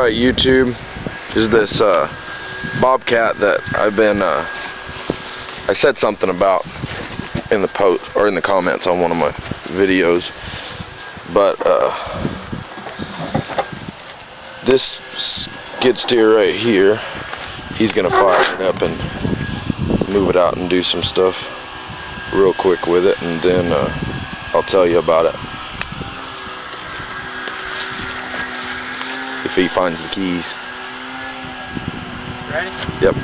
Alright, YouTube, is this bobcat that I've been I said something about in the post or in the comments on one of my videos, but this skid steer right here, he's gonna fire it up and move it out and do some stuff real quick with it, and then I'll tell you about it if he finds the keys. Ready? Yep.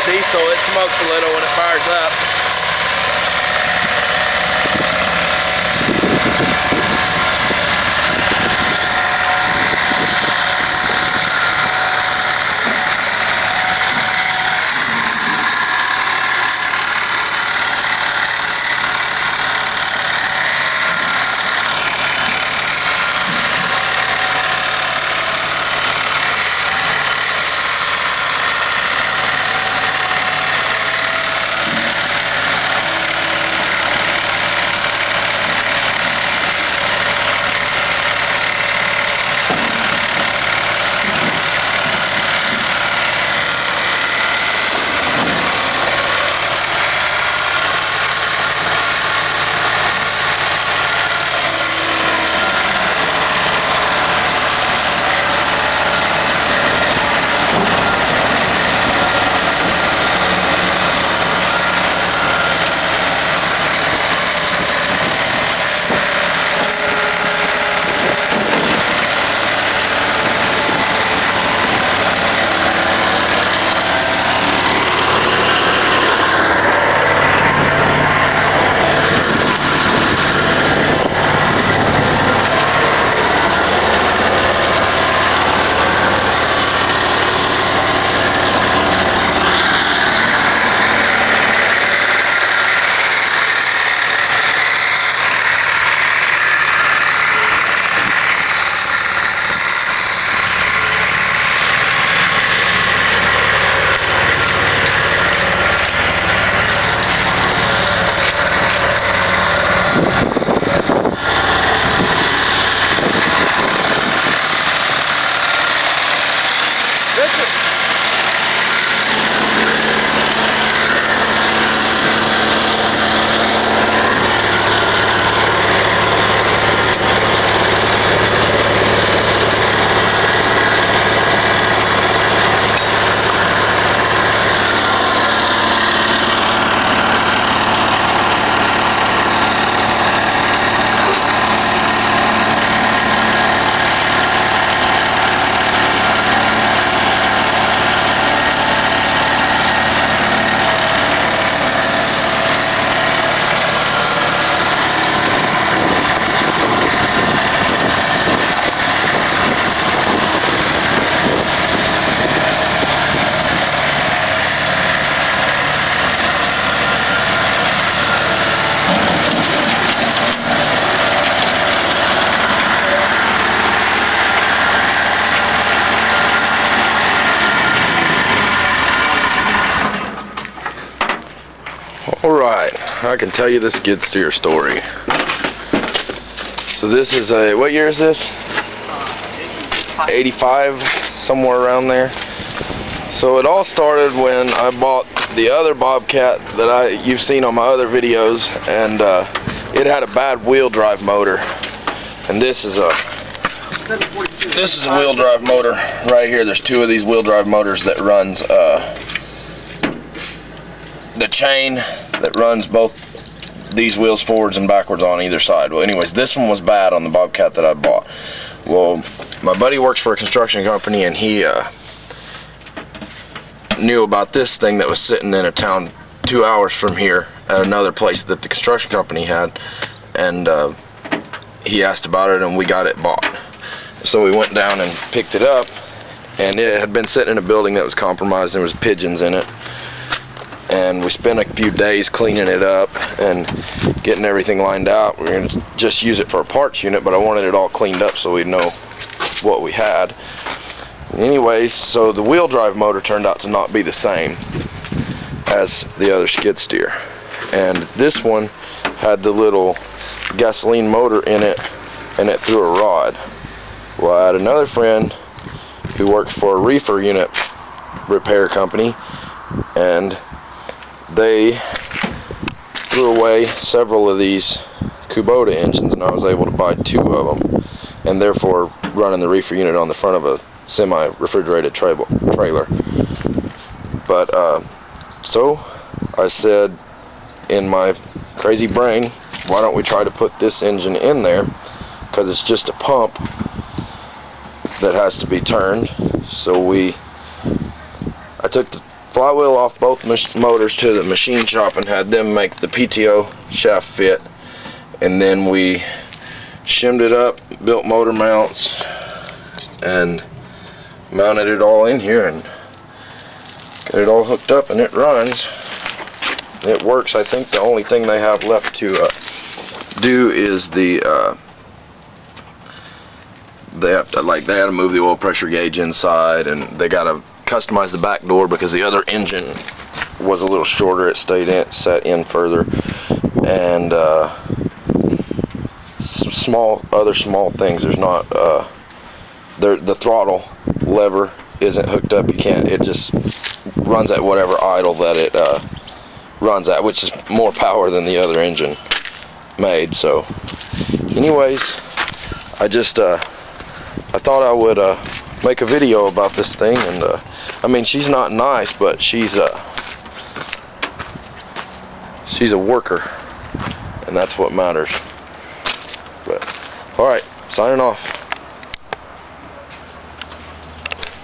Diesel, it smokes a little when it fires up. Alright, I can tell you the skid steer story. So this is a, what year is this? 85, somewhere around there. So it all started when I bought the other bobcat that you've seen on my other videos, and it had a bad wheel drive motor. And this is a wheel drive motor right here. There's two of these wheel drive motors that runs the chain that runs both these wheels forwards and backwards on either side. Well, anyways, this one was bad on the bobcat that I bought. Well, my buddy works for a construction company, and he knew about this thing that was sitting in a town 2 hours from here at another place that the construction company had, and he asked about it, and we got it bought. So we went down and picked it up, and it had been sitting in a building that was compromised, and there was pigeons in it. and we spent a few days cleaning it up and getting everything lined out. We're going to just use it for a parts unit, but I wanted it all cleaned up so we'd know what we had. Anyways, so the wheel drive motor turned out to not be the same as the other skid steer, and this one had the little gasoline motor in it, and it threw a rod. Well, I had another friend who worked for a reefer unit repair company, and they threw away several of these Kubota engines, and I was able to buy 2 of them, and therefore running the reefer unit on the front of a semi-refrigerated trailer. But so I said in my crazy brain, why don't we try to put this engine in there, because it's just a pump that has to be turned. So I took the flywheel off both motors to the machine shop and had them make the PTO shaft fit, and then we shimmed it up, built motor mounts, and mounted it all in here and got it all hooked up, and it runs. It works. I think the only thing they have left to do is they had to move the oil pressure gauge inside, and they got to customize the back door because the other engine was a little shorter. It set in further, and some other small things. There's not the throttle lever isn't hooked up. You can't. It just runs at whatever idle that it runs at, which is more power than the other engine made. So anyways, I thought I would make a video about this thing, and I mean, she's not nice, but she's a worker, and that's what matters. But alright, signing off.